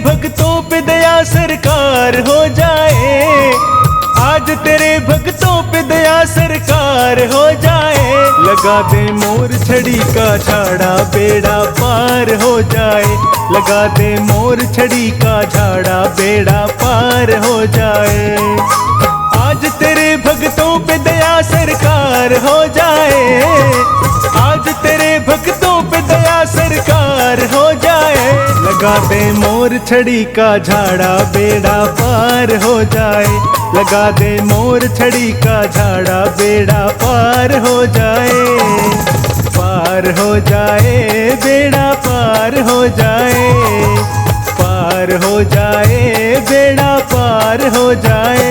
भक्तों पे दया सरकार हो जाए, आज तेरे भक्तों पे दया सरकार हो जाए। लगा दे मोर छड़ी का झाड़ा बेड़ा पार हो जाए, लगा दे मोर छड़ी का झाड़ा बेड़ा पार हो जाए। आज तेरे भक्तों पे दया सरकार हो जाए, आज तेरे भक्तों पे दया सरकार हो जाए। लगा दे मोर छड़ी का झाड़ा बेड़ा पार हो जाए, लगा दे मोर छड़ी का झाड़ा बेड़ा पार हो जाए। पार हो जाए बेड़ा पार हो जाए, पार हो जाए बेड़ा पार हो जाए।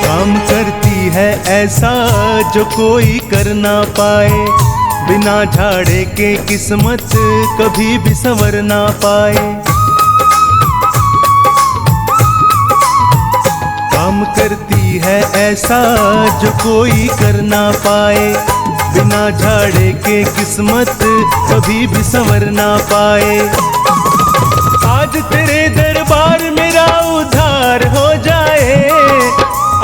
काम करती है ऐसा जो कोई कर ना पाए, बिना झाड़े के किस्मत कभी भी संवर ना पाए। काम करती है ऐसा जो कोई कर ना पाए, बिना झाड़े के किस्मत कभी भी संवर ना पाए। आज तेरे दरबार मेरा उद्धार हो जाए,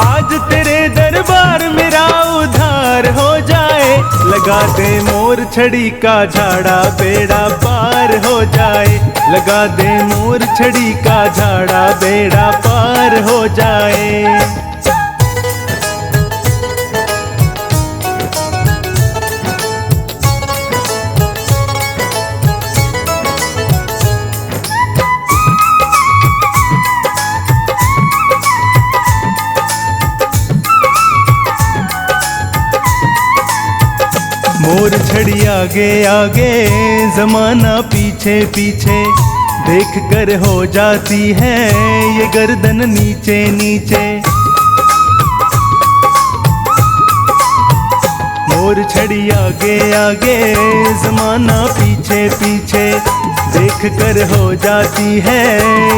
आज तेरे दरबार मेरा उद्धार हो जाए। लगा दे मोर छड़ी का झाड़ा बेड़ा पार हो जाए, लगा दे मोर छड़ी का झाड़ा बेड़ा पार हो जाए। मोर छड़ी आगे आगे जमाना पीछे पीछे, देख कर हो जाती है ये गर्दन नीचे नीचे। मोर छड़ी आगे आगे जमाना पीछे पीछे, देख कर हो जाती है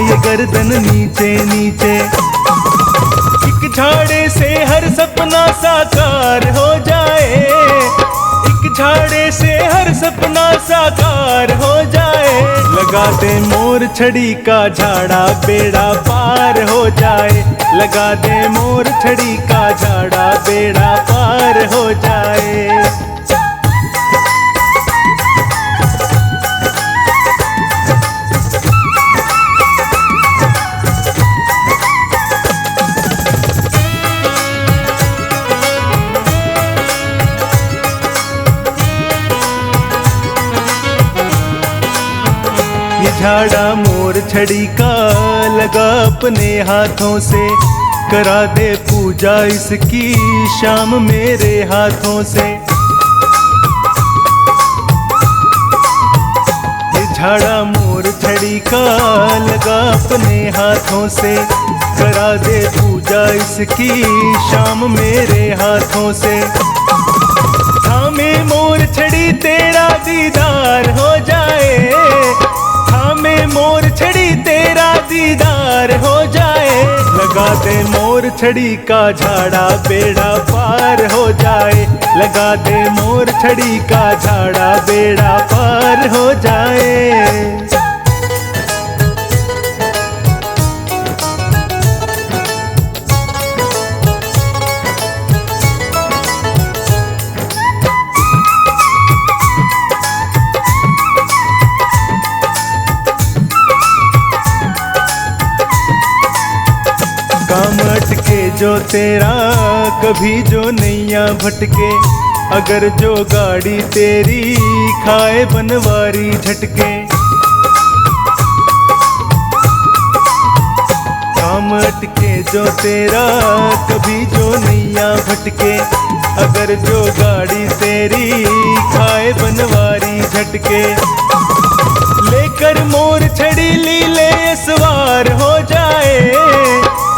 ये गर्दन नीचे नीचे। एक झाड़े से हर सपना साकार हो जाए, झाड़े से हर सपना साकार हो जाए। लगा दे मोर छड़ी का झाड़ा बेड़ा पार हो जाए, लगा दे मोर छड़ी का झाड़ा बेड़ा पार हो जाए। झाड़ा मोर छड़ी का लगा अपने हाथों से, करा दे पूजा इसकी शाम मेरे हाथों से। ये झाड़ा मोर छड़ी का लगा अपने हाथों से, करा दे पूजा इसकी शाम मेरे हाथों से। थामे मोर छड़ी तेरा दीदार हो जाए, में मोर छड़ी तेरा दीदार हो जाए। लगा दे मोर छड़ी का झाड़ा बेड़ा पार हो जाए, लगा दे मोर छड़ी का झाड़ा बेड़ा पार हो जाए। काम अटके जो तेरा कभी जो नैया भटके, अगर जो गाड़ी तेरी खाए बनवारी झटके। काम अटके जो तेरा कभी जो नैया भटके, अगर जो गाड़ी तेरी खाए बनवारी झटके। लेकर मोर छड़ी लीले सवार हो जाए,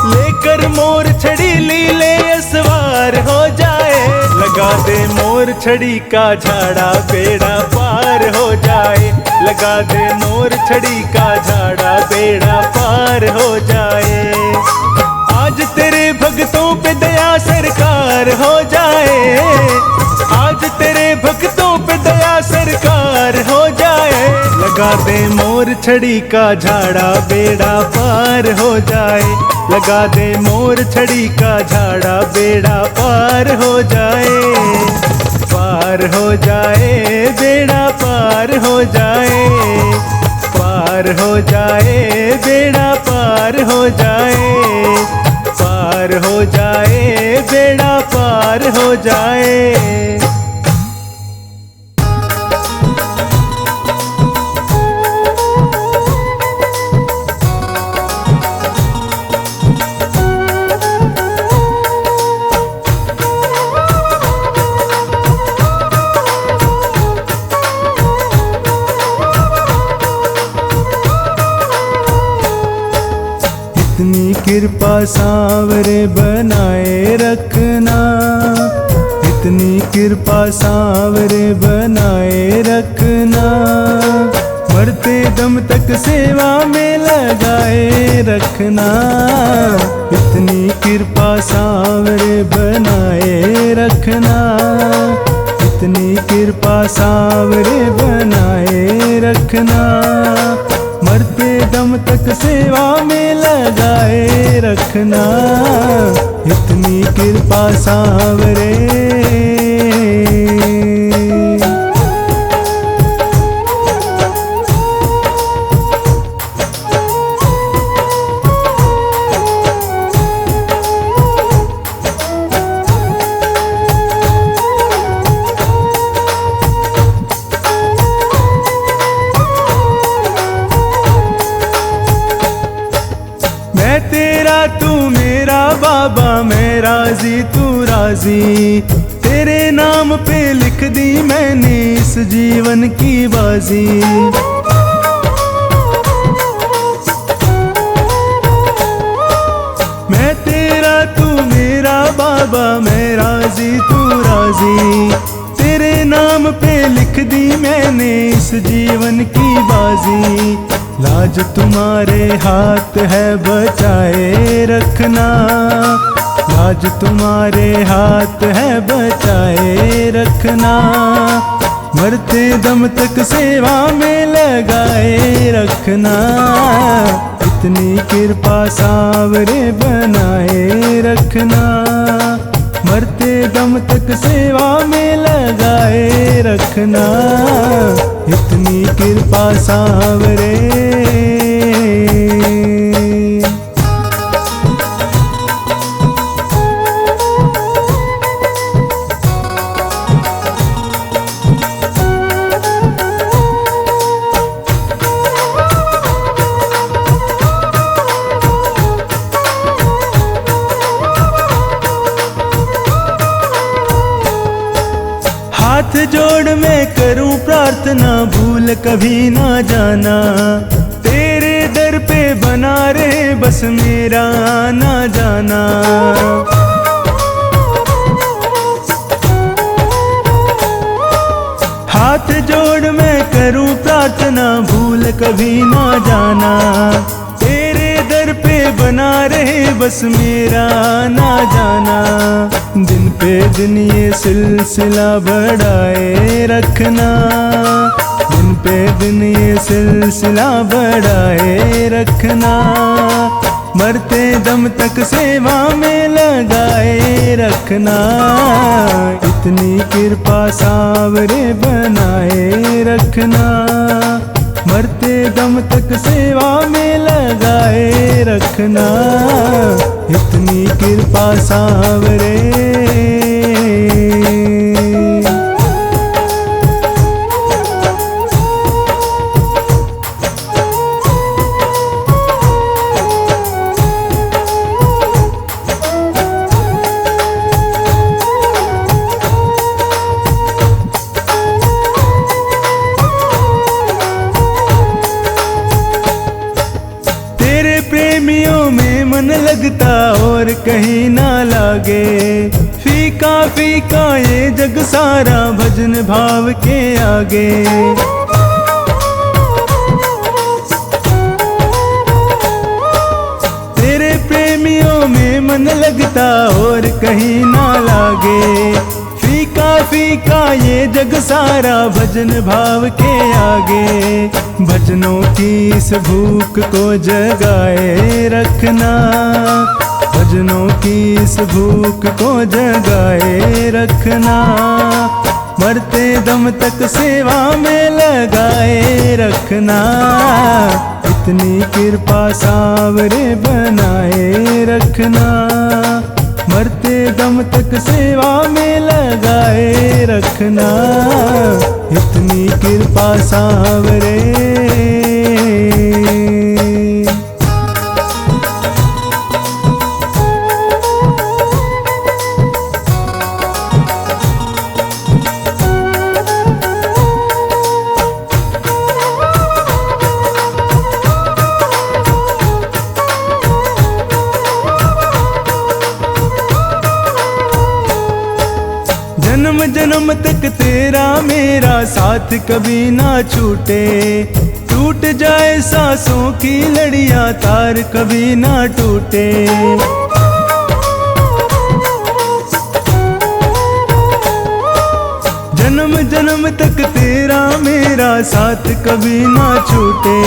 लेकर मोर छड़ी लीले सवार हो जाए। लगा दे मोर छड़ी का झाड़ा बेड़ा पार हो जाए। लगा दे मोर छड़ी का झाड़ा बेड़ा पार हो जाए। आज तेरे भक्तों पे दया सरकार हो जाए। आज तेरे भक्तों पे दया सरकार हो जाए। लगा दे मोर छड़ी का झाड़ा बेड़ा पार हो जाए। लगा दे मोर छड़ी का झाड़ा बेड़ा पार हो जाए। पार हो जाए बेड़ा पार हो जाए। पार हो जाए बेड़ा पार हो जाए। पार हो जाए बेड़ा पार हो जाए। इतनी कृपा सांवरे बनाए रखना। इतनी कृपा सांवरे बनाए रखना। मरते दम तक सेवा में लगाए रखना। इतनी कृपा सांवरे बनाए रखना। इतनी कृपा सांवरे बनाए रखना। मरते दम तक सेवा में लगाए रखना। इतनी कृपा सांवरे। मैं तेरा तू मेरा बाबा, मैं राजी तू राजी। तेरे नाम पे लिख दी मैंने इस जीवन की बाजी। मैं तेरा तू मेरा बाबा, मैं राजी तू राजी। तेरे नाम पे लिख दी मैंने इस जीवन की बाजी। लाज तुम्हारे हाथ है बचाए रखना। लाज तुम्हारे हाथ है बचाए रखना। मरते दम तक सेवा में लगाए रखना। इतनी कृपा सांवरे बनाए रखना। मरते दम तक सेवा में लगाए रखना। इतनी कृपा सांवरे। हाथ जोड़ मैं करूं प्रार्थना, भूल कभी ना जाना। तेरे दर पे बना रहे बस मेरा ना जाना। हाथ जोड़ मैं करूं प्रार्थना, भूल कभी ना जाना। तेरे दर पे बना रहे बस मेरा ना जाना। दिन पे दिन ये सिलसिला बढ़ाए रखना। दिन पे दिन ये सिलसिला बढ़ाए रखना। मरते दम तक सेवा में लगाए रखना। इतनी कृपा सांवरे बनाए रखना। मरते दम तक सेवा में लगाए रखना। इतनी कृपा सांवरे। प्रेमियों में मन लगता और कहीं ना लागे। फीका फीका ये जग सारा भजन भाव के आगे। तेरे प्रेमियों में मन लगता और कहीं ना लागे। फीका फीका ये जग सारा भजन भाव के आगे। भजनों की इस भूख को जगाए रखना, भजनों की इस भूख को जगाए रखना। मरते दम तक सेवा में लगाए रखना। इतनी कृपा सावरे बनाए रखना। मरते दम तक सेवा में लगाए रखना। इतनी कृपा सावरे। जन्म जन्म तक तेरा मेरा साथ कभी ना छूटे। टूट जाए सांसों की लड़ियां तार कभी ना टूटे। जन्म जन्म तक तेरा मेरा साथ कभी ना छूटे।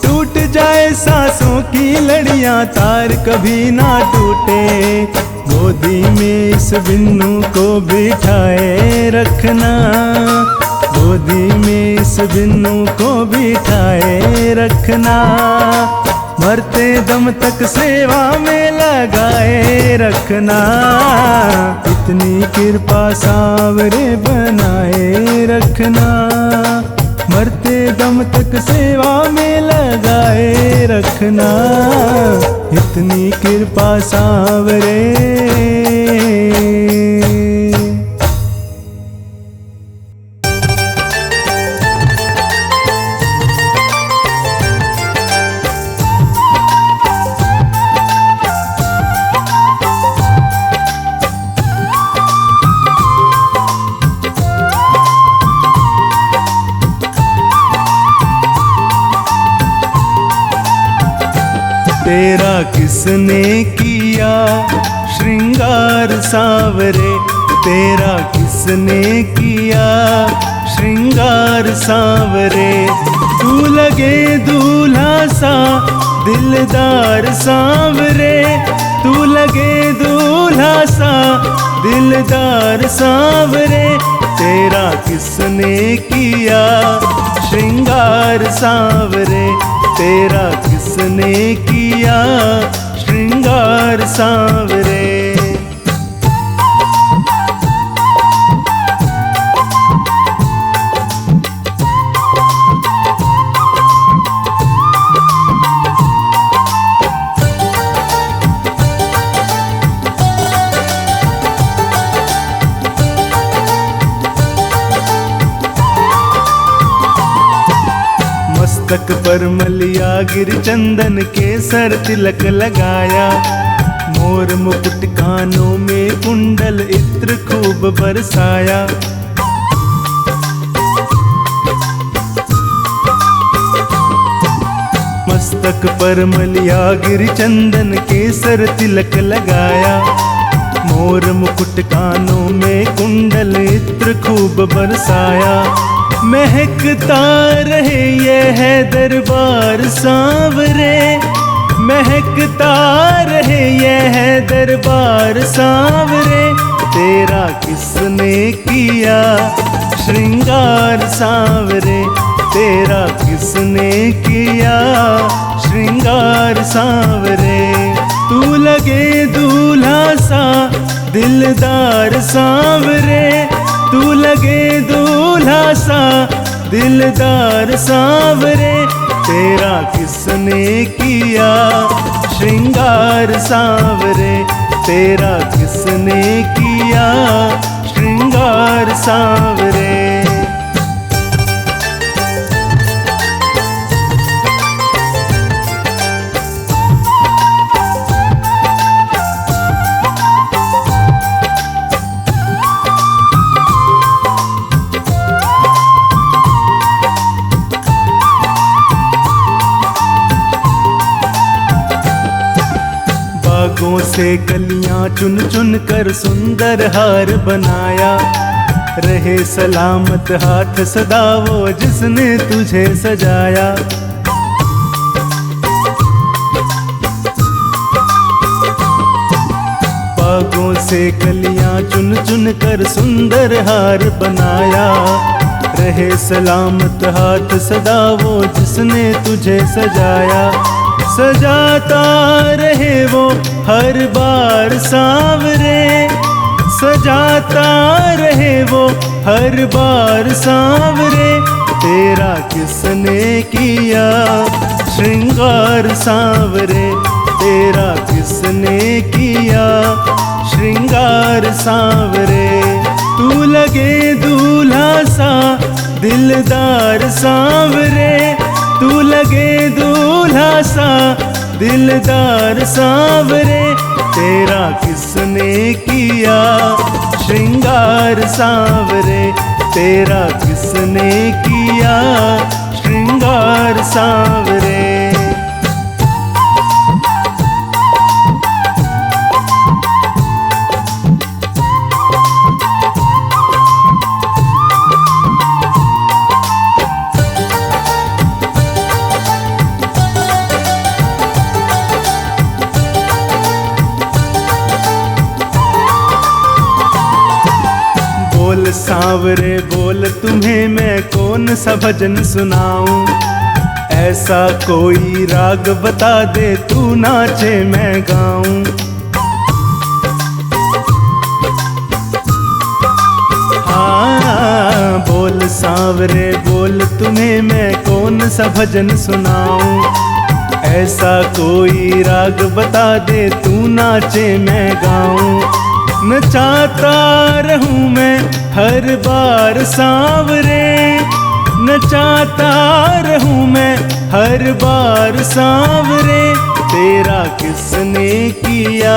टूट जाए सांसों की लड़ियां तार कभी ना टूटे। गोदी में इस बिन्नू को बिठाए रखना। गोदी में इस बिन्नू को बिठाए रखना। मरते दम तक सेवा में लगाए रखना। इतनी कृपा सावरे बनाए रखना। मरते दम तक सेवा में लगाए रखना। इतनी कृपा सावरे। तेरा किसने किया श्रृंगार सावरे। तेरा किसने किया श्रृंगार सावरे। तू लगे दूल्हा सा दिलदार सावरे। तू लगे दूल्हा सा दिलदार सावरे। तेरा किसने किया श्रृंगार सावरे। तेरा किसने किया श्रृंगार सावरे। मस्तक पर मलिया गिर चंदन के सर तिलक लगाया। मोर मुकुट कानों में कुंडल इत्र खूब बरसाया। मस्तक पर मलिया गिर चंदन के सर तिलक लगाया। मोर मुकुट कानों में कुंडल इत्र खूब बरसाया। महकता रहे ये है दरबार सांवरे। महकता रहे ये है दरबार सांवरे। तेरा किसने किया श्रृंगार सांवरे। तेरा किसने किया श्रृंगार सांवरे। तू लगे दूल्हा सा दिलदार सांवरे। तू लगे दूल्हा सा दिलदार सांवरे। तेरा किसने किया श्रृंगार सांवरे। तेरा किसने किया श्रृंगार सांवरे। से कलियां चुन चुन कर सुंदर हार बनाया, रहे सलामत हाथ सदा वो जिसने तुझे सजाया। बागों से कलियां चुन चुन कर सुंदर हार बनाया, रहे सलामत हाथ सदा वो जिसने तुझे सजाया। सजाता रहे वो हर बार सांवरे, सजाता रहे वो हर बार सांवरे, तेरा किसने किया श्रृंगार सांवरे, तेरा किसने किया श्रृंगार सांवरे। तू लगे दूल्हा सा दिलदार सांवरे, तू लगे दूल्हा सा दिलदार सांवरे, तेरा किसने किया श्रृंगार सांवरे, तेरा किसने किया श्रृंगार सांवरे। बोल सांवरे बोल तुम्हें मैं कौन सा भजन सुनाऊं, ऐसा कोई राग बता दे तू नाचे मैं गाऊं। हाँ बोल सांवरे बोल तुम्हें मैं कौन सा भजन सुनाऊं, ऐसा कोई राग बता दे तू नाचे मैं गाऊं। नचाता रहूं मैं हर बार सांवरे, नचाता रहूं मैं हर बार सांवरे, तेरा किसने किया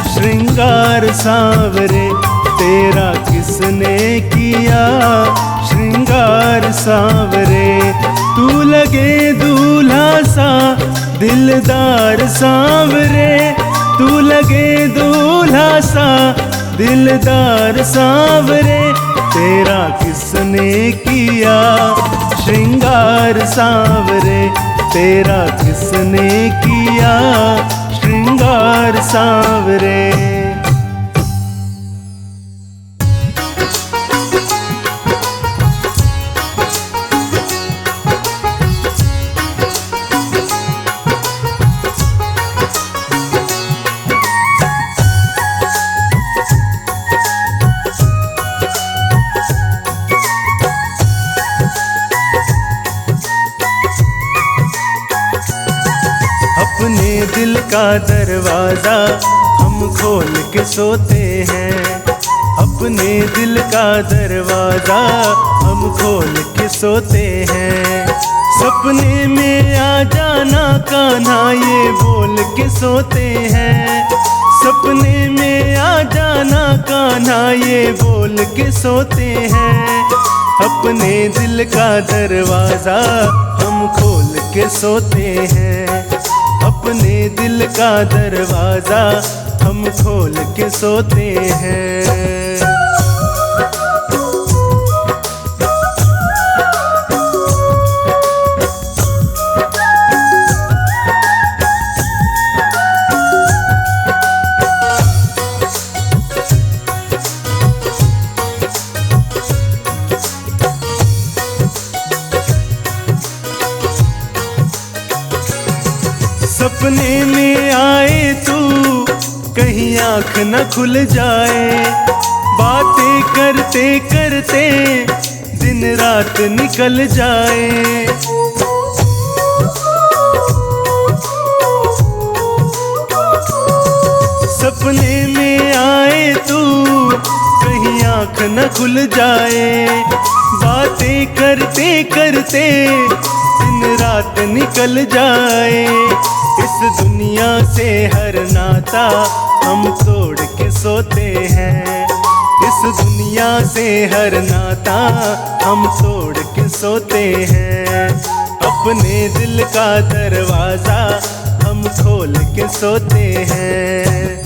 श्रृंगार सांवरे, तेरा किसने किया श्रृंगार सांवरे। तू लगे दूल्हा सा दिलदार सांवरे, तू लगे दूल्हा सा दिलदार सांवरे, तेरा किसने किया श्रृंगार सांवरे, तेरा किसने किया श्रृंगार सांवरे। अपने दिल का दरवाजा हम खोल के सोते हैं, अपने दिल का दरवाजा हम खोल के सोते हैं। सपने में आ जाना कान्हा ये बोल के सोते हैं, सपने में आ जाना कान्हा ये बोल के सोते हैं। अपने दिल का दरवाजा हम खोल के सोते हैं, अपने दिल का दरवाजा हम खोल के सोते हैं। सपने में आए तू कहीं आँख न खुल जाए, बातें करते करते दिन रात निकल जाए। सपने में आए तू कहीं आँख न खुल जाए, बातें करते करते दिन रात निकल जाए। इस दुनिया से हर नाता हम तोड़ के सोते हैं, इस दुनिया से हर नाता हम तोड़ के सोते हैं। अपने दिल का दरवाजा हम हम खोल के सोते हैं।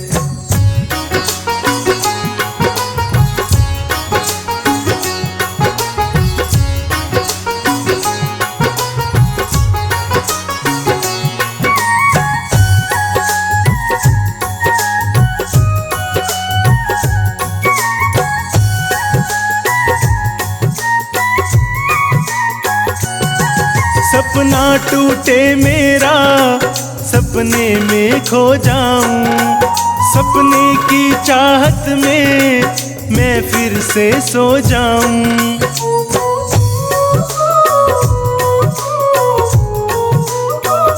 सपना टूटे मेरा, सपने में खो जाऊं, सपने की चाहत में मैं फिर से सो जाऊं।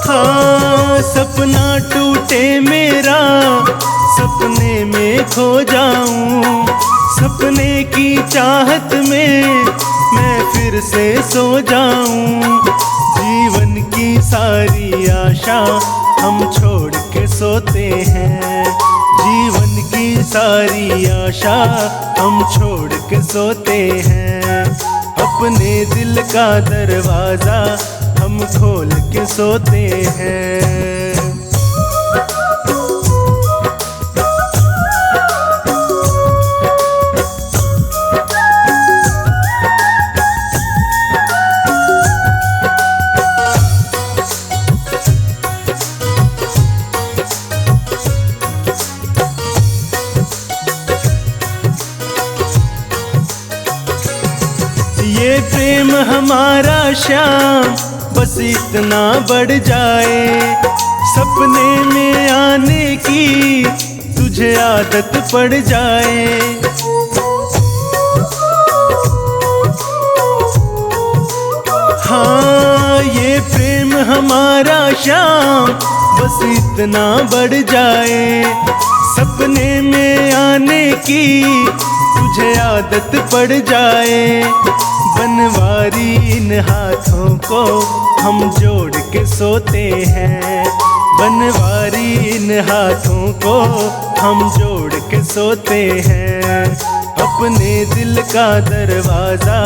हाँ, सपना टूटे मेरा, सपने में खो जाऊं, सपने की चाहत में मैं फिर से सो जाऊं। जीवन की सारी आशा हम छोड़ के सोते हैं, जीवन की सारी आशा हम छोड़ के सोते हैं। अपने दिल का दरवाजा हम खोल के सोते हैं। ये प्रेम हमारा श्याम बस इतना बढ़ जाए, सपने में आने की तुझे आदत पड़ जाए। हाँ, ये प्रेम हमारा श्याम बस इतना बढ़ जाए, सपने में आने की तुझे आदत पड़ जाए। बनवारी इन हाथों को हम जोड़ के सोते हैं, बनवारी इन हाथों को हम जोड़ के सोते हैं। अपने दिल का दरवाजा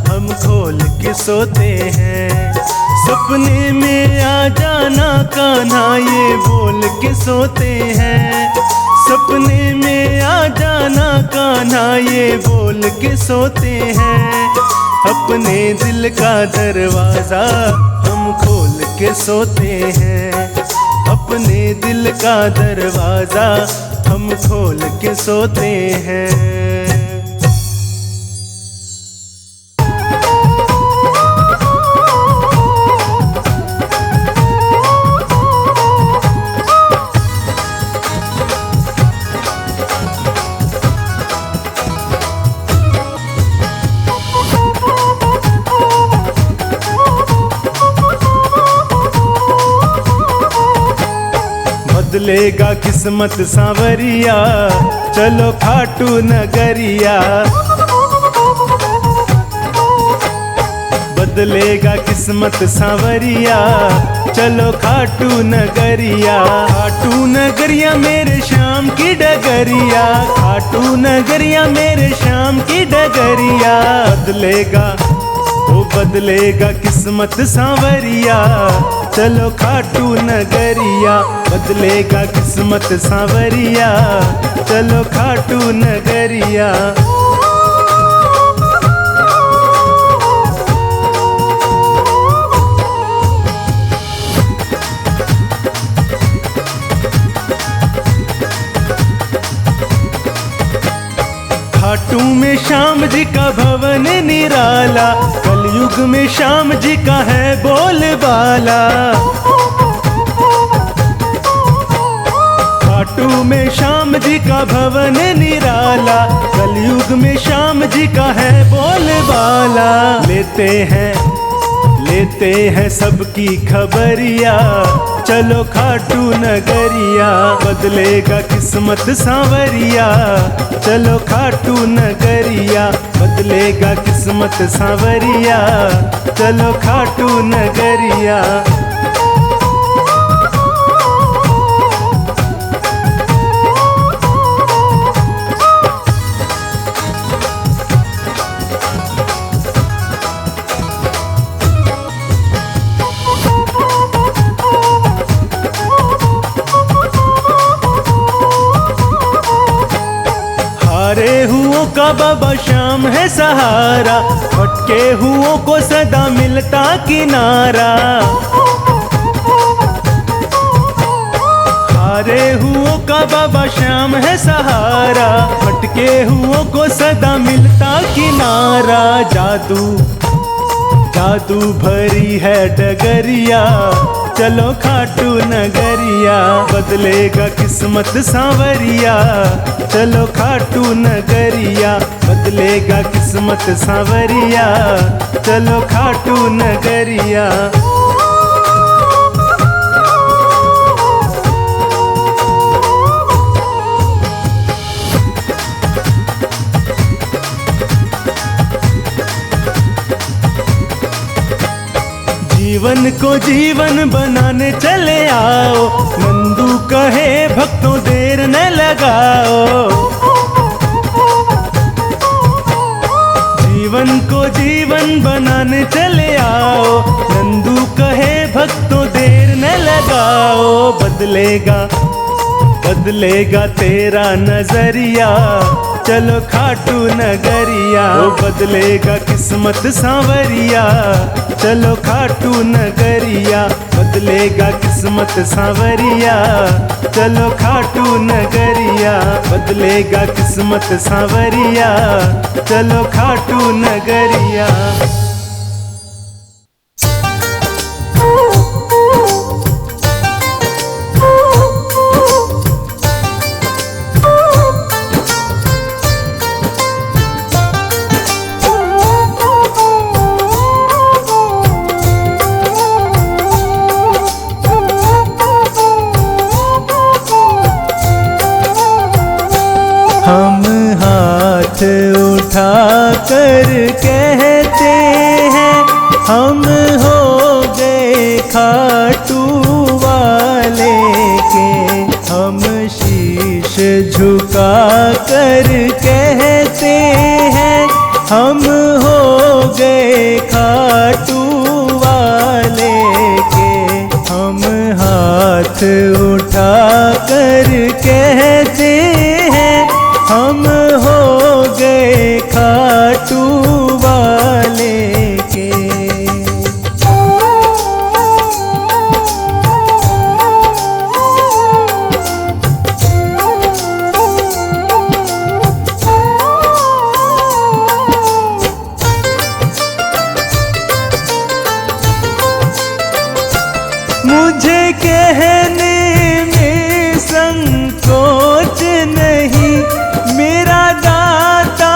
हम खोल के सोते हैं। सपने में आ जाना कान्हा ये बोल के सोते हैं, सपने में आ जाना कान्हा ये बोल के सोते हैं। अपने दिल का दरवाजा हम खोल के सोते हैं, अपने दिल का दरवाजा हम खोल के सोते हैं। बदलेगा किस्मत सांवरिया, चलो खाटू नगरिया। बदलेगा किस्मत सांवरिया, चलो खाटू नगरिया। खाटू नगरिया मेरे श्याम की डगरिया, खाटू नगरिया मेरे श्याम की डगरिया। बदलेगा वो बदलेगा किस्मत सांवरिया, चलो खाटू नगरिया। बदलेगा किस्मत सांवरिया, चलो खाटू नगरिया। खाटू में श्याम जी का भवन निराला, कलयुग में श्याम जी का है बोलबाला। खाटू में श्याम जी का भवन निराला, कलयुग में श्याम जी का है बोलबाला। लेते हैं सबकी खबरिया, चलो खाटू नगरिया। बदलेगा किस्मत सांवरिया, चलो खाटू नगरिया। बदलेगा किस्मत सांवरिया, चलो खाटू नगरिया। हारे हुओं का बाबा श्याम है सहारा, भटके हुओं को सदा मिलता किनारा। हारे हुओं का बाबा श्याम है सहारा, भटके हुओं को सदा मिलता किनारा। जादू जादू भरी है डगरिया, चलो खाटू नगरिया, बदलेगा किस्मत सांवरिया। चलो खाटू नगरिया, बदलेगा किस्मत सांवरिया। चलो खाटू नगरिया। जीवन को जीवन बनाने चले आओ, नंदू कहे भक्तों देर न लगाओ। जीवन को जीवन बनाने चले आओ, नंदू कहे भक्तों देर न लगाओ। बदलेगा बदलेगा तेरा नजरिया, चलो खाटू नगरिया। ओ बदलेगा किस्मत सांवरिया, चलो खाटू नगरिया। बदलेगा किस्मत सांवरिया, चलो खाटू नगरिया। बदलेगा किस्मत सांवरिया, चलो खाटू नगरिया। हम हाथ उठा कर कहते हैं, हम हो गए खाटू वाले के। हम शीश झुका कर कहते हैं, हम हो गए खाटू वाले के। हम हाथ उठा कर कहते हैं, हम हो गए खाटू वाले के। मुझे कहने में संकोच नहीं, मेरा दाता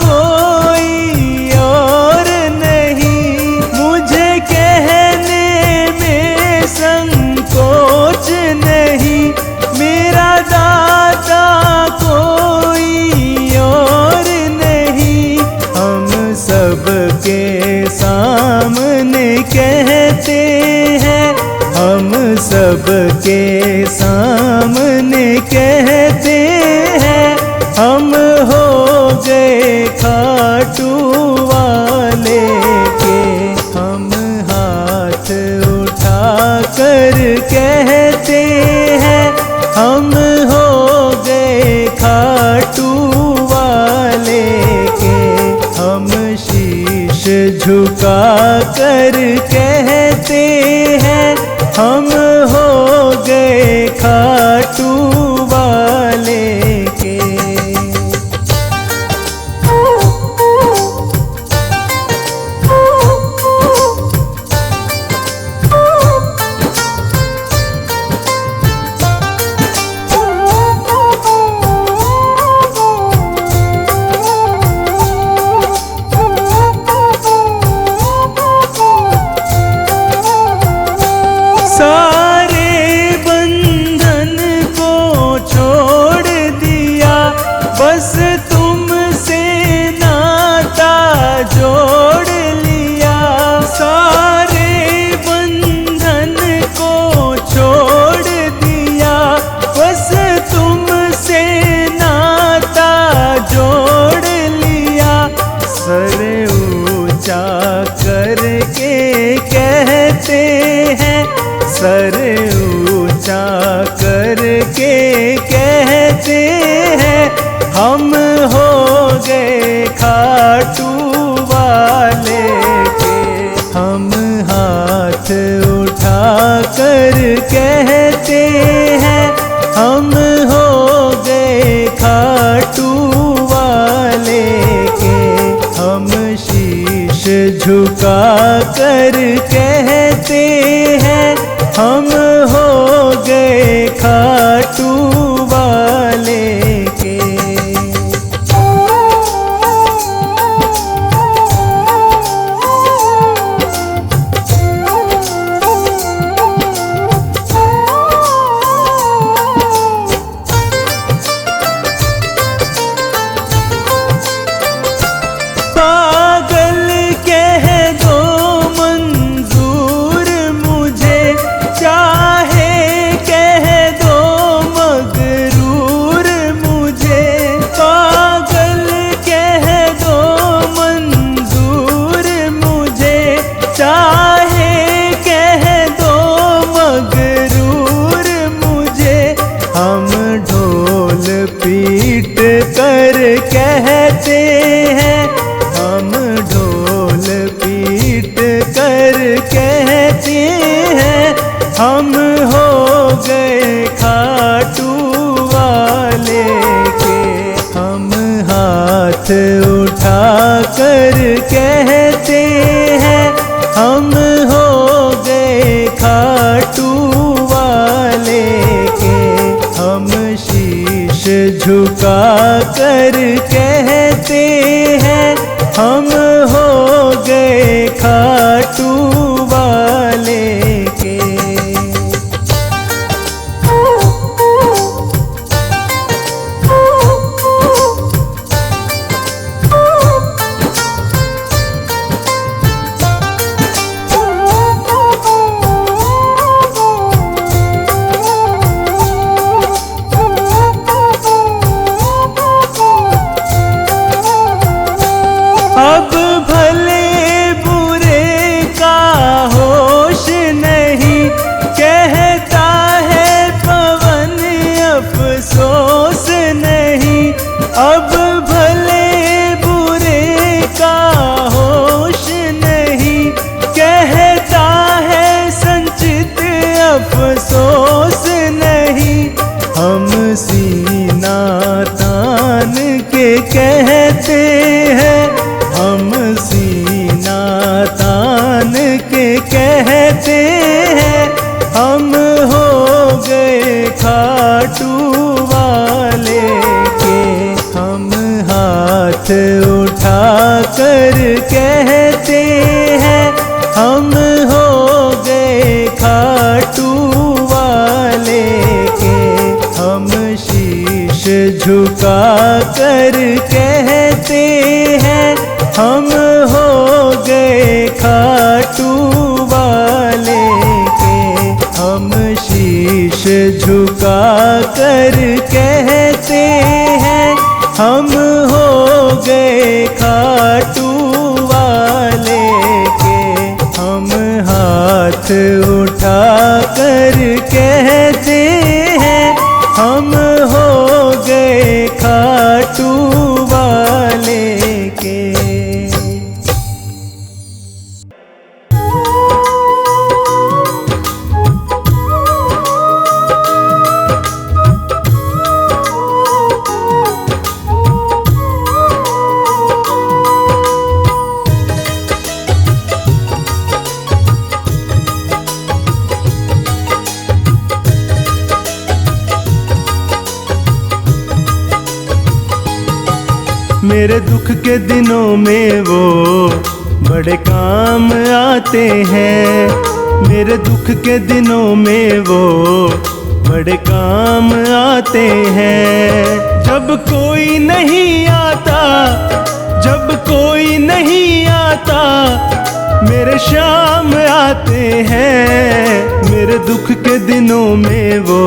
कोई और नहीं। मुझे कहने में संकोच नहीं, मेरा दाता कोई और नहीं। हम सबके सामने कहते हैं, हम सबके सामने कहते हैं, हम हो गए खाटू वाले के। हम हाथ उठा कर कहते हैं, हम हो गए खाटू वाले के। हम शीश झुका कर कहते हैं, हम हो गए खाटू वाले के। सारे बंधन को छोड़ दिया, बस तुमसे नाता जोड़ लिया। सारे बंधन को छोड़ दिया, बस तुमसे नाता जोड़ लिया। सर ऊंचा करके कहते हैं, सर ऊंचा करके कहते हैं, हम हो कहते हैं हम हो गए खाटू वाले के। हम शीश झुका कर कहते हैं हम हो गए खाटू वाले के। पागल कह दो मंजूर मुझे, चाहे कह दो मगरूर मुझे। पागल कह दो मंजूर मुझे, चाहे कह दो मगरूर मुझे। हम ढोल पीट कर कहते हैं हम ढोल पीट कर कहते हैं हम हो गए खाटू वाले के। हम हाथ उठा कर कहते हैं हम हो गए खाटू वाले के। हम शीश झुका कर कहते हैं हम हो गए खाटू वाले के। अब भले बुरे का होश नहीं, कहता है पवन अफसोस नहीं। अब भले बुरे का होश नहीं, कहता है संचित अफसोस नहीं। हम सीना तान के कहते हैं हम सीना तान के कहते हैं हम हो गए खाटू वाले के। हम हाथ उठा कर कहते हैं हम हो गए खाटू वाले के। हम शीश झुका कर कहते हैं हम हो गए खाटू वाले के। हम शीश झुका कर कहते हैं हम हो गए खाटू वाले के। हम हाथ उठा कर कहते हैं हम हो गए खाटू वाले के। मेरे दुख के दिनों में वो बड़े काम आते हैं। मेरे दुख के दिनों में वो बड़े काम आते हैं। जब कोई नहीं आता, जब कोई नहीं आता, मेरे शाम आते हैं। मेरे दुख के दिनों में वो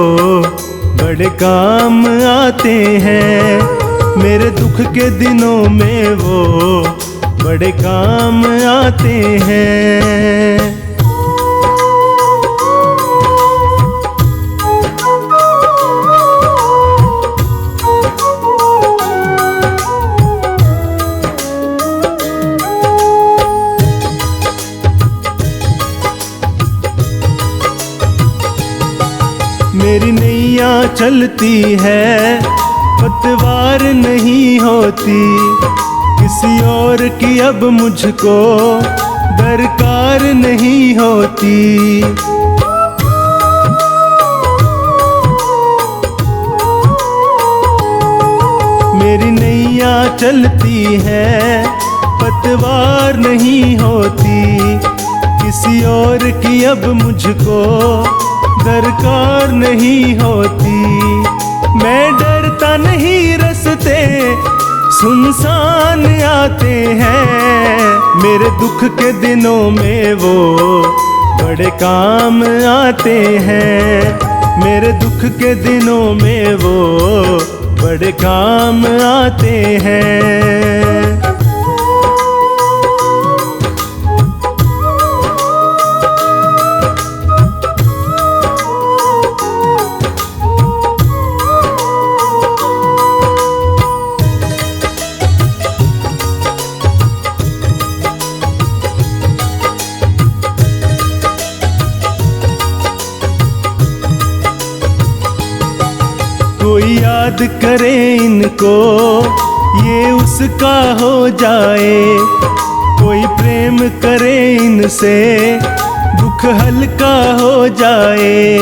बड़े काम आते हैं। मेरे दुख के दिनों में वो बड़े काम आते हैं। चलती है पतवार नहीं होती, किसी और की अब मुझको दरकार नहीं होती। मेरी नैया चलती है पतवार नहीं होती, किसी और की अब मुझको दरकार नहीं होती। मैं डरता नहीं रास्ते सुनसान आते हैं, मेरे दुख के दिनों में वो बड़े काम आते हैं। मेरे दुख के दिनों में वो बड़े काम आते हैं। कोई याद करे इनको ये उसका हो जाए, कोई प्रेम करे इनसे दुख हल्का हो जाए।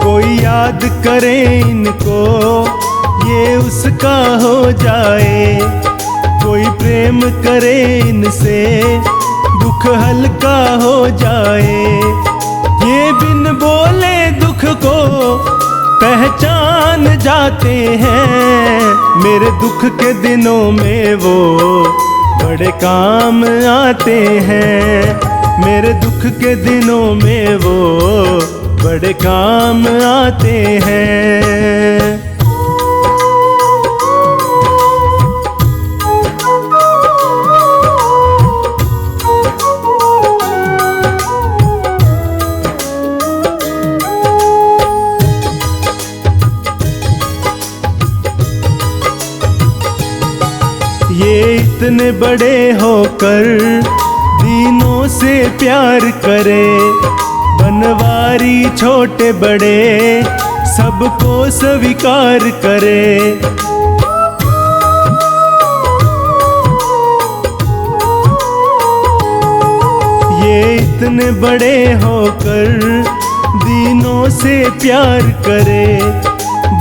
कोई याद करे इनको ये उसका हो जाए, कोई प्रेम करे इनसे दुख हल्का हो जाए। ये बिन बोले दुख को पहचान जाते हैं, मेरे दुख के दिनों में वो बड़े काम आते हैं। मेरे दुख के दिनों में वो बड़े काम आते हैं। ये इतने बड़े होकर दीनों से प्यार करे, बनवारी छोटे बड़े सबको स्वीकार करे। ये इतने बड़े होकर दीनों से प्यार करे,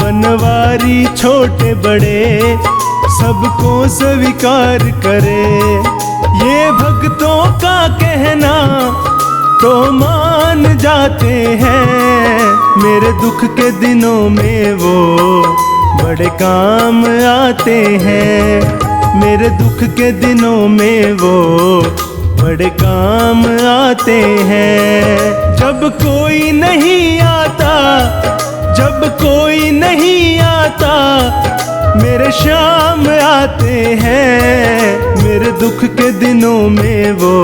बनवारी छोटे बड़े सबको स्वीकार करे। ये भक्तों का कहना तो मान जाते हैं, मेरे दुख के दिनों में वो बड़े काम आते हैं। मेरे दुख के दिनों में वो बड़े काम आते हैं। जब कोई नहीं आता, जब कोई नहीं आता, मेरे शाम आते हैं। मेरे दुख के दिनों में वो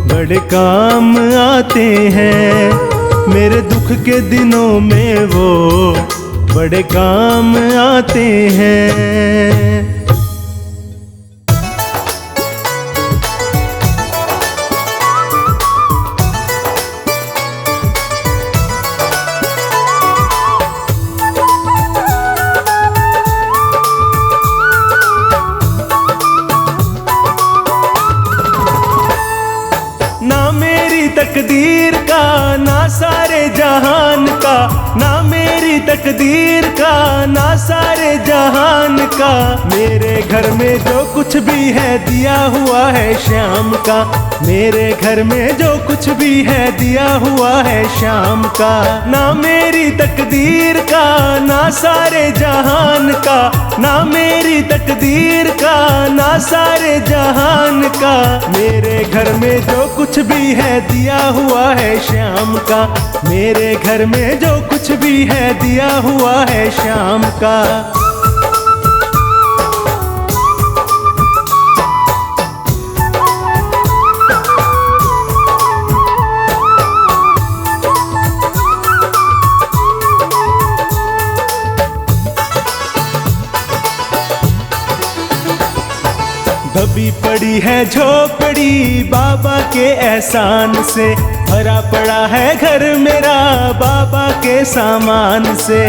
बड़े काम आते हैं। मेरे दुख के दिनों में वो बड़े काम आते हैं। तकदीर का ना सारे जहान का, ना मेरी तकदीर का ना सारे जहान का। मेरे घर में जो कुछ भी है दिया हुआ है श्याम का, मेरे घर में जो कुछ भी है दिया हुआ है श्याम का। ना मेरी तकदीर का ना सारे जहान का, ना मेरी तकदीर का ना सारे जहान का। मेरे घर में जो कुछ भी है दिया हुआ है श्याम का, मेरे घर में जो कुछ भी है दिया हुआ है श्याम का। दबी पड़ी है है झोपड़ी बाबा के एहसान से, भरा पड़ा है घर मेरा बाबा के सामान से।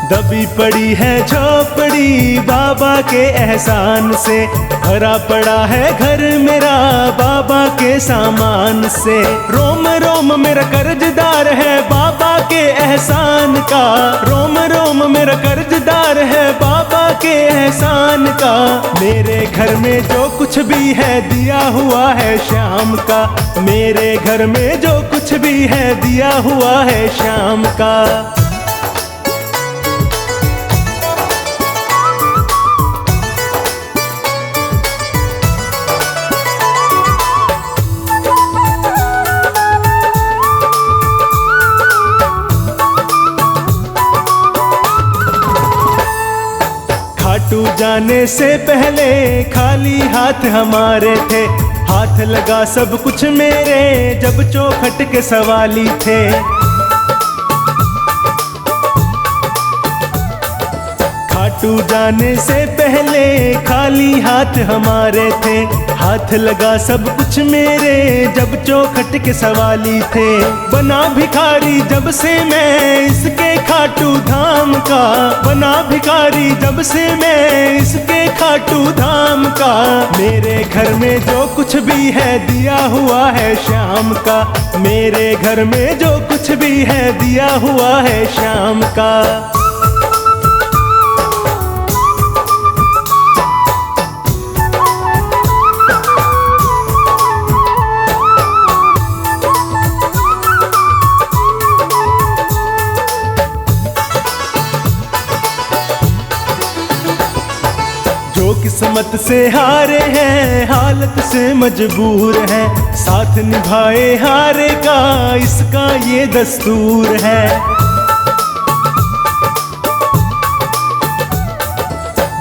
दबी पड़ी है झोपड़ी बाबा के एहसान से, भरा पड़ा है घर मेरा बाबा के सामान से। रोम रोम मेरा कर्जदार है बाबा के एहसान का, रोम रोम मेरा कर्जदार है बाबा के एहसान का। मेरे घर में जो कुछ भी है दिया हुआ है शाम का, मेरे घर में जो कुछ भी है दिया हुआ है शाम का। खाटू जाने से पहले खाली हाथ हमारे थे, हाथ लगा सब कुछ मेरे जब चौखट के सवाली थे। खाटू जाने से पहले खाली हाथ हमारे थे, हाथ लगा सब कुछ मेरे जब चौखट के सवाली थे। बना भिखारी जब से मैं इसके खाटू धाम का, बना भिखारी जब से मैं इसके खाटू धाम का। मेरे घर में जो कुछ भी है दिया हुआ है शाम का, मेरे घर में जो कुछ भी है दिया हुआ है शाम का। जो किस्मत से हारे हैं हालत से मजबूर हैं, साथ निभाए हारे का इसका ये दस्तूर है।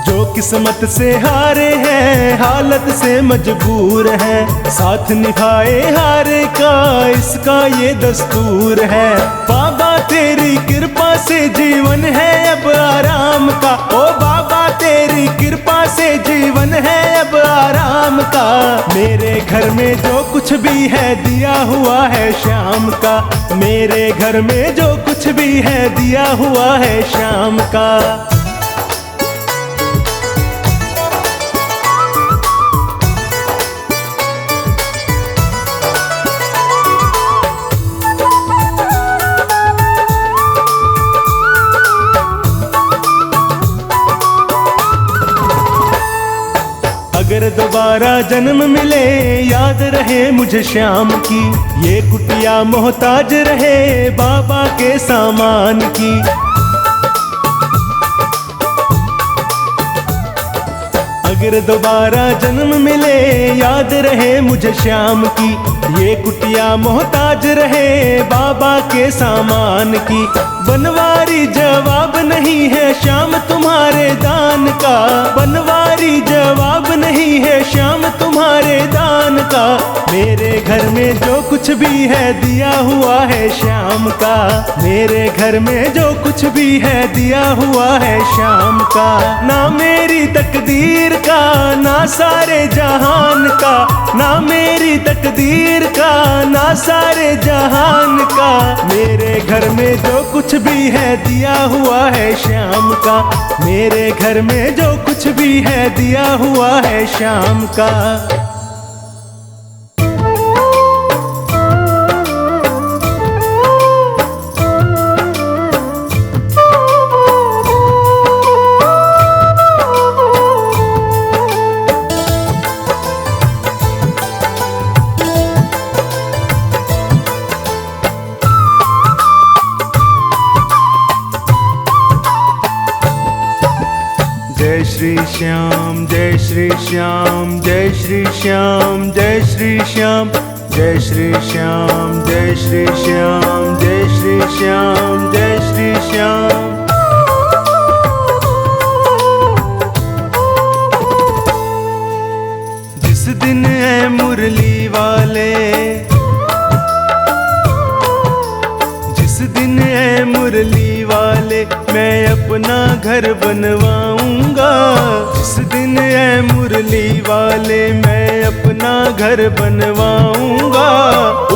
जो किस्मत से हारे हैं हालत से मजबूर हैं, साथ निभाए हारे का इसका ये दस्तूर है। बाबा तेरी कृपा से जीवन है अब आराम का, ओ बाबा तेरी कृपा से जीवन है अब आराम का। मेरे घर में जो कुछ भी है दिया हुआ है शाम का, मेरे घर में जो कुछ भी है दिया हुआ है शाम का। अगर दोबारा जन्म मिले याद रहे मुझे शाम की, ये कुटिया मोहताज रहे बाबा के सामान की। अगर दोबारा जन्म मिले याद रहे मुझे शाम की, ये कुटिया मोहताज रहे बाबा के सामान की। बनवारी जवाब नहीं है श्याम तुम्हारे दान का, बनवारी जवाब नहीं है श्याम तुम्हारे दान का। मेरे घर में जो कुछ भी है दिया हुआ है श्याम का, मेरे घर में जो कुछ भी है दिया हुआ है श्याम का। ना मेरी तकदीर का ना सारे जहान का, ना मेरी तकदीर का ना सारे जहान का। मेरे घर में जो कुछ भी है दिया हुआ है शाम का, मेरे घर में जो कुछ भी है दिया हुआ है शाम का। जय श्री श्याम जय श्री श्याम जय श्री श्याम जय श्री श्याम जय श्री श्याम जय श्री श्याम जय श्री श्याम जय श्री श्याम। जिस दिन है मुरली वाले, जिस दिन है मुरली वाले, मैं अपना घर बनवाऊंगा इस दिन ऐ मुरली वाले मैं अपना घर बनवाऊंगा।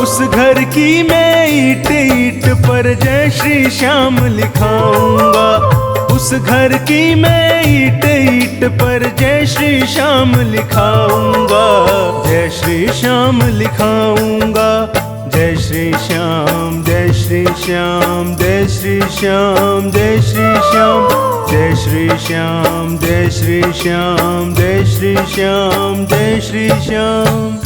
उस घर की मैं ईंट ईंट पर जय श्री श्याम लिखाऊंगा। उस घर की मैं ईंट ईंट पर जय श्री श्याम लिखाऊंगा। जय श्री श्याम लिखाऊंगा। जय श्री श्याम जय श्री श्याम जय श्री श्याम जय श्री श्याम जय श्री श्याम जय श्री श्याम जय श्री श्याम जय श्री श्याम।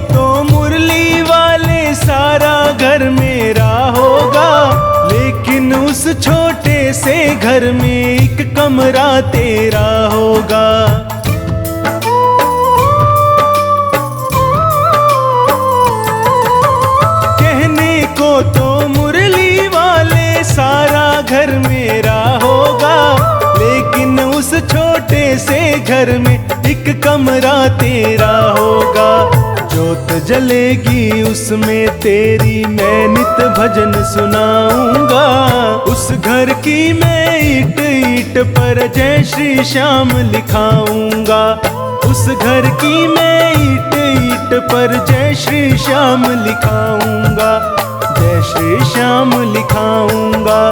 तो मुरली वाले सारा घर मेरा होगा, लेकिन उस छोटे से घर में एक कमरा तेरा होगा। कहने को तो मुरली वाले सारा घर मेरा होगा, लेकिन उस छोटे से घर में एक कमरा तेरा होगा। जोत जलेगी उसमें तेरी मैं नित भजन सुनाऊंगा। उस घर की मैं ईंट ईंट पर जय श्री श्याम लिखाऊंगा। उस घर की मैं ईंट ईंट पर जय श्री श्याम लिखाऊंगा। जय श्री श्याम लिखाऊंगा।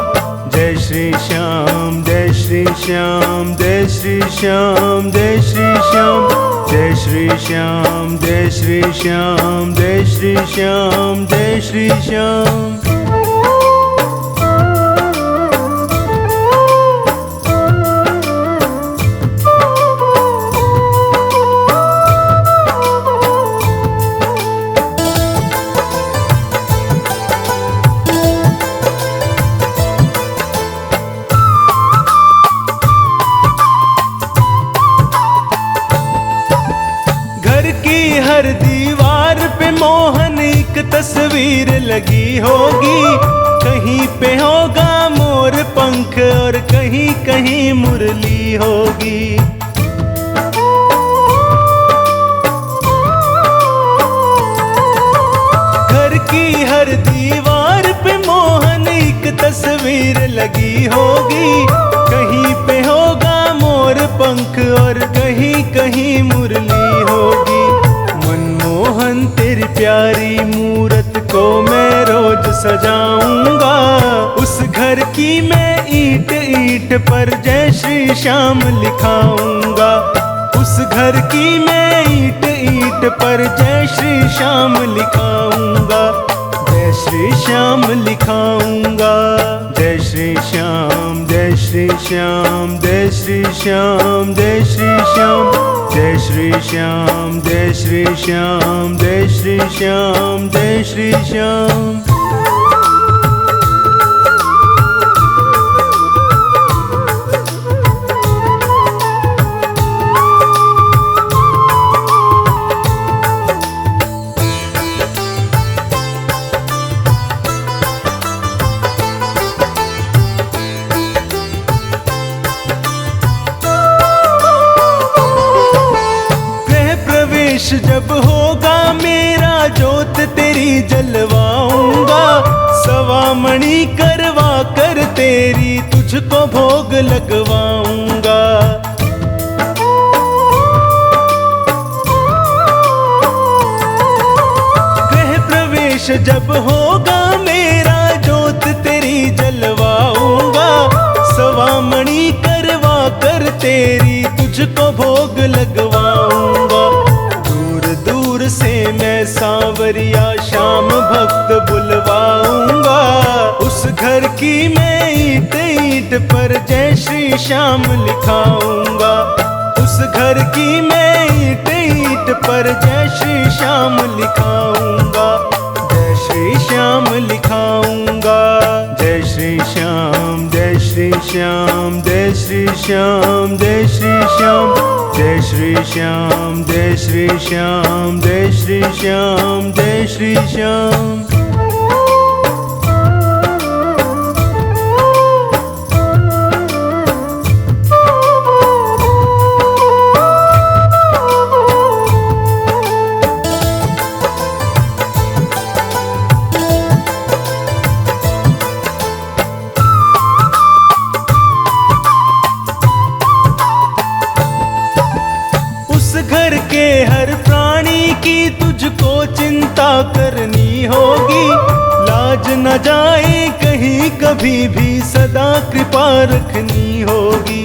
जय श्री श्याम जय श्री श्याम जय श्री श्याम जय श्री श्याम जय श्री श्याम जय श्री श्याम जय श्री श्याम जय श्री श्याम। हर दीवार पे मोहन एक तस्वीर लगी होगी। कहीं पे होगा मोर पंख और कहीं कहीं मुरली होगी। घर की हर दीवार पे मोहन एक तस्वीर लगी होगी। कहीं पे होगा मोर पंख और कहीं कहीं मुरली होगी। मनमोहन तेरी प्यारी मूरत को मैं रोज सजाऊंगा। उस घर की मैं ईंट ईंट पर जय श्री श्याम लिखाऊंगा। उस घर की मैं ईंट ईंट पर जय श्री श्याम लिखाऊंगा। जय श्री श्याम लिखाऊंगा। जय श्री श्याम जय श्री श्याम जय श्री श्याम जय श्री श्याम जय श्री श्याम जय श्री श्याम जय श्री श्याम जय श्री श्याम। जब होगा मेरा जोत तेरी जलवाऊंगा। सवा मणि करवा कर तेरी तुझको भोग लगवाऊंगा। गृह प्रवेश जब होगा मेरा जोत तेरी जलवाऊंगा। सवा मणि करवा कर तेरी तुझको भोग लगवाऊंगा। से मैं सांवरिया श्याम भक्त बुलवाऊंगा। उस घर की मैं ईंट ईंट पर जय श्री श्याम लिखाऊंगा। उस घर की मैं ईंट ईंट पर जय श्री श्याम लिखाऊंगा। जय श्री श्याम लिखाऊंगा। जय श्री श्याम जय श्री श्री श्याम जय श्री श्याम जय श्री श्याम जय श्री श्याम जय श्री श्याम जय श्री श्याम जय श्री श्याम। घर के हर प्राणी की तुझको चिंता करनी होगी, लाज न जाए कहीं कभी भी सदा कृपा रखनी होगी।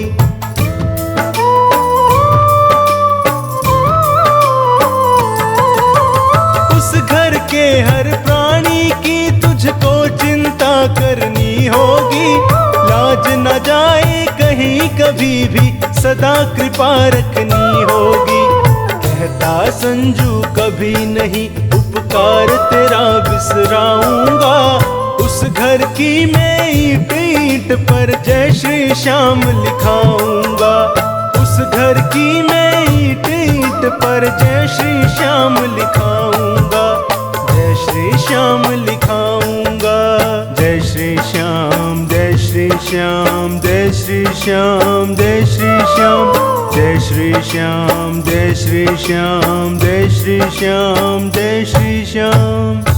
उस घर के हर प्राणी की तुझको चिंता करनी होगी, लाज न जाए कहीं कभी भी सदा कृपा रखनी होगी। कहता संजू कभी नहीं उपकार तेरा बिसराऊंगा, उस घर की मैं ईंट ईंट पर जय श्री श्याम लिखाऊंगा। उस घर की मैं ईंट ईंट पर जय श्री श्याम लिखाऊंगा, जय श्री श्याम लिखाऊंगा। जय श्री श्याम जय श्री श्याम जय श्री श्याम जय श्री श्याम जय श्री श्याम जय श्री श्याम जय श्री श्याम जय श्री श्याम।